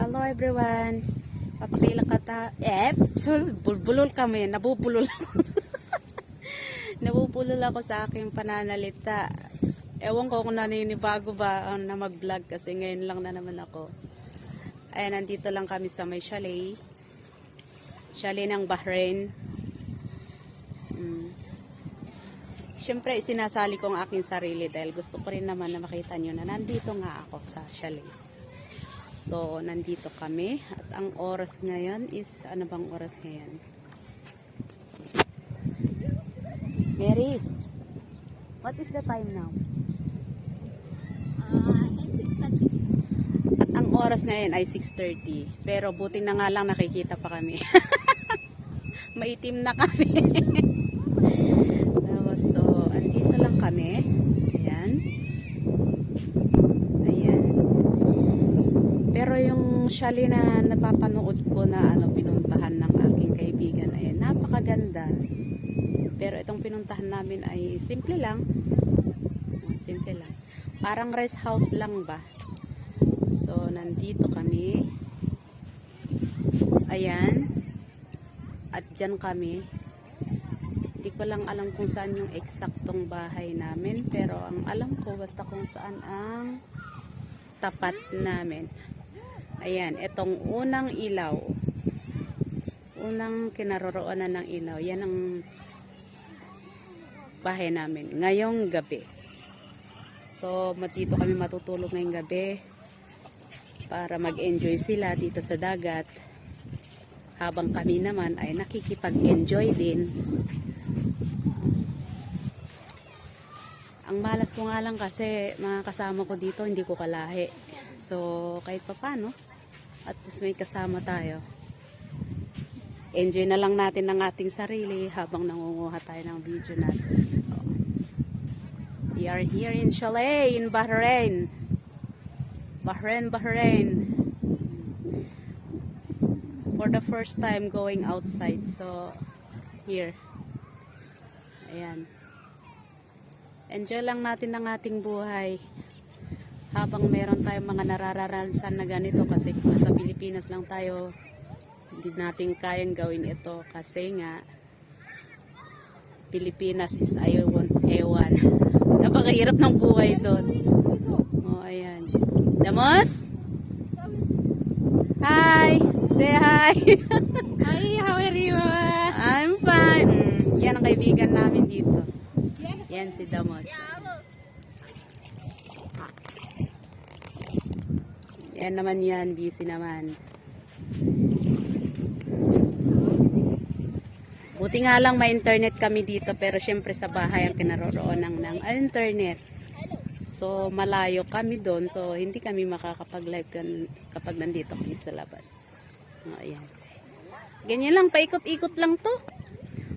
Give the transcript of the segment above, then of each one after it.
Hello everyone. Papakilala ka ta. Bulbulol kami. Nabubulol ako. Nabubulol ako sa aking pananalita. Ewan ko kung naninibago ba na mag-vlog kasi ngayon lang na naman ako. Ayan, nandito lang kami sa may chalet. Chalet ng Bahrain. Siyempre, sinasali ko ang aking sarili dahil gusto ko rin naman na makita nyo na nandito nga ako sa chalet. So, nandito kami. At ang oras ngayon is, ano bang oras ngayon? Mary, what is the time now? At ang oras ngayon ay 6:30. Pero buti na nga lang nakikita pa kami. Maitim na kami. So, andito lang kami. Ayan. Ayan. Pero yung chalet na napapanood ko na pinuntahan ng aking kaibigan, ayan, napakaganda. Pero itong pinuntahan namin ay simple lang. Simple lang. Parang rest house lang ba? So, nandito kami. Ayan. At dyan kami. Hindi ko lang alam kung saan yung eksaktong bahay namin. Pero ang alam ko, basta kung saan ang tapat namin. Ayan, itong unang ilaw. Unang kinaroroonan ng ilaw. Yan ang bahay namin. Ngayong gabi. So, dito kami matutulog ngayong gabi. Para mag-enjoy sila dito sa dagat. Habang kami naman ay nakikipag-enjoy din. Ang malas ko nga lang kasi mga kasama ko dito hindi ko kalahi. So kahit pa paano, at least may kasama tayo. Enjoy na lang natin ng ating sarili habang nangunguha tayo ng video natin. So, we are here in chalet in Bahrain. Bahrain. For the first time going outside. So here. Ayan. Enjoy lang natin ang ating buhay habang meron tayong mga nararanasan na ganito kasi sa Pilipinas lang tayo, hindi natin kayang gawin ito kasi nga Pilipinas is ewan. Napakahirap ng buhay doon. Oh, ayan. Damos? Hi! Say hi! Hi, how are you? I'm fine. Yan ang kaibigan namin dito. Yan si Damos. Yan naman yan, busy naman. Buti nga lang may internet kami dito pero syempre sa bahay ang kinaroroonan ng internet. So malayo kami doon so hindi kami makakapag-live kapag nandito kami sa labas. O, ayan. Ganyan lang, paikot-ikot lang to.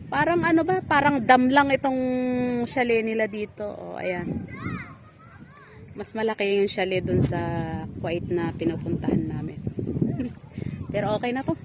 Parang ano ba, parang dam lang itong chalet nila dito. O, ayan. Mas malaki yung chalet dun sa Kuwait na pinupuntahan namin. Pero okay na to.